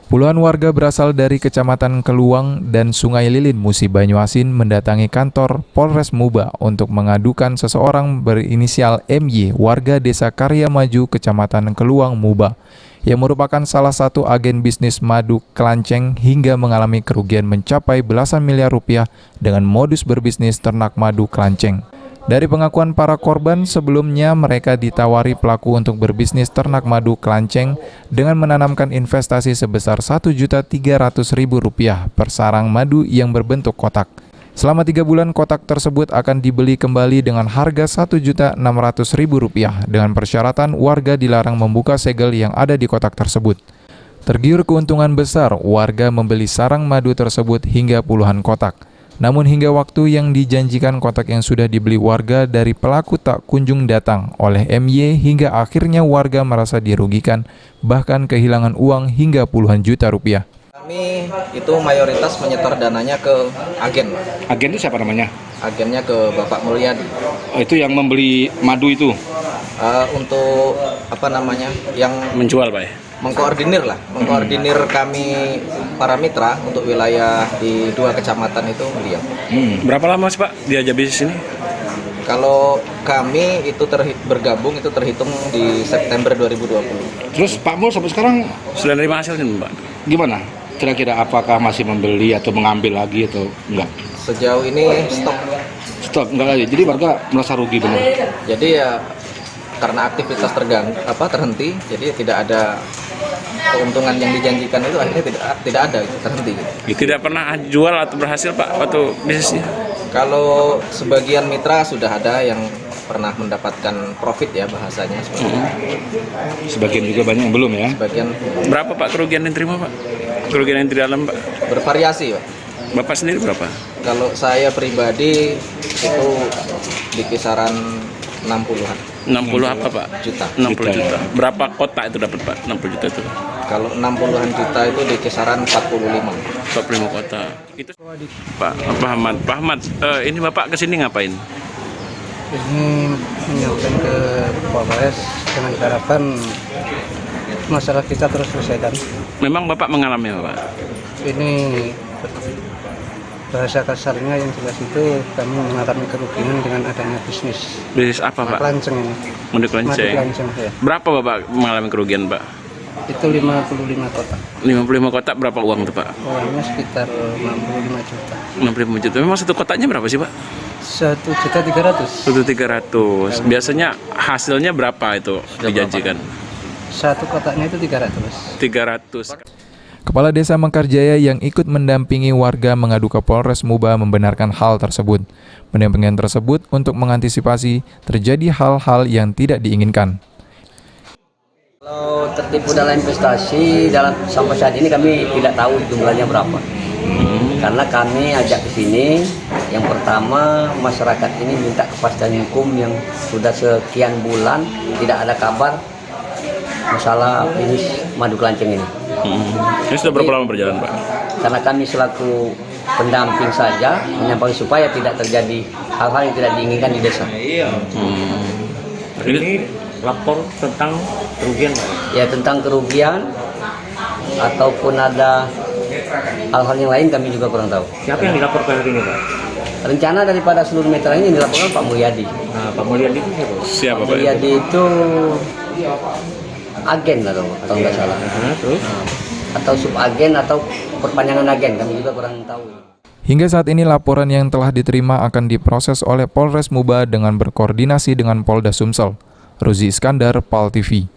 Puluhan warga berasal dari Kecamatan Keluang dan Sungai Lilin, Musi Banyuasin mendatangi kantor Polres Muba untuk mengadukan seseorang berinisial MY, warga Desa Karya Maju, Kecamatan Keluang, Muba, yang merupakan salah satu agen bisnis madu kelanceng hingga mengalami kerugian mencapai belasan miliar rupiah dengan modus berbisnis ternak madu kelanceng. Dari pengakuan para korban, sebelumnya mereka ditawari pelaku untuk berbisnis ternak madu kelanceng dengan menanamkan investasi sebesar Rp1.300.000 per sarang madu yang berbentuk kotak. Selama 3 bulan kotak tersebut akan dibeli kembali dengan harga Rp1.600.000 dengan persyaratan warga dilarang membuka segel yang ada di kotak tersebut. Tergiur keuntungan besar, warga membeli sarang madu tersebut hingga puluhan kotak. Namun hingga waktu yang dijanjikan kotak yang sudah dibeli warga dari pelaku tak kunjung datang oleh MY hingga akhirnya warga merasa dirugikan, bahkan kehilangan uang hingga puluhan juta rupiah. Kami itu mayoritas menyetor dananya ke agen. Agen itu siapa namanya? Agennya ke Bapak Mulyadi. Oh, itu yang membeli madu itu? Untuk apa namanya? Yang Menjual, Pak ya? Mengkoordinir kami para mitra untuk wilayah di 2 kecamatan itu beliau. Berapa lama sih Pak diajak bisnis ini? Kalau kami itu bergabung itu terhitung di September 2020. Terus Pak Mul sampai sekarang sudah nerima hasilnya Pak? Gimana? Kira-kira apakah masih membeli atau mengambil lagi atau enggak? Sejauh ini Stop enggak lagi. Jadi warga merasa rugi benar. Jadi ya karena aktivitas terhenti, jadi tidak ada keuntungan yang dijanjikan itu akhirnya tidak ada, terhenti. Tidak pernah jual atau berhasil Pak waktu bisnisnya? Kalau sebagian mitra sudah ada yang pernah mendapatkan profit ya bahasanya seperti itu. Sebagian juga banyak yang belum ya? Sebagian. Berapa Pak kerugian yang terima Pak? Kerugian yang di dalam Pak? Bervariasi Pak. Bapak sendiri berapa? Kalau saya pribadi itu di kisaran 60-an. 60 apa Pak? Juta. 60 juta. Berapa kotak itu dapat Pak? 60 juta itu? Kalau 60-an juta itu di kisaran 45. 45 kotak. Itu Pak Ahmad, ini Bapak kesini ngapain? Ini menyampaikan ke Polres dengan harapan masalah kita terus selesaikan. Memang Bapak mengalami apa Pak? Ini bahasa kasarnya yang jelas itu kami mengalami kerugian dengan adanya bisnis. Bisnis apa Pak? Kelanceng ini. Madu kelanceng. Ya. Berapa Bapak mengalami kerugian Pak? Itu 55 kotak. 55 kotak berapa uang itu Pak? Uangnya sekitar 65 juta. 65 juta. Memang satu kotaknya berapa sih Pak? 1.300.000. 1.300. Biasanya hasilnya berapa itu dijanjikan? Satu kotaknya itu 300. 300. Kepala Desa Mengkarjaya yang ikut mendampingi warga mengadu ke Polres Muba membenarkan hal tersebut. Pendampingan tersebut untuk mengantisipasi terjadi hal-hal yang tidak diinginkan. Kalau tertipu dalam investasi sampai saat ini kami tidak tahu jumlahnya berapa. Karena kami ajak ke sini, yang pertama masyarakat ini minta kepastian hukum yang sudah sekian bulan tidak ada kabar masalah bisnis madu kelanceng ini. Ini sudah berapa lama berjalan Pak? Karena kami selaku pendamping saja menyampaikan supaya tidak terjadi hal-hal yang tidak diinginkan di desa. Ini lapor tentang kerugian Pak? Ya tentang kerugian ataupun ada hal-hal yang lain kami juga kurang tahu. Siapa yang dilaporkan hari ini Pak? Rencana daripada seluruh mitra ini dilaporkan Pak Mulyadi. Nah, Pak Mulyadi itu siapa? Siapa Pak? Mulyadi itu agen atau nggak salah. Terus? Atau subagen atau perpanjangan agen, kami juga kurang tahu. Hingga saat ini laporan yang telah diterima akan diproses oleh Polres Muba dengan berkoordinasi dengan Polda Sumsel. Ruzi Iskandar, PAL TV.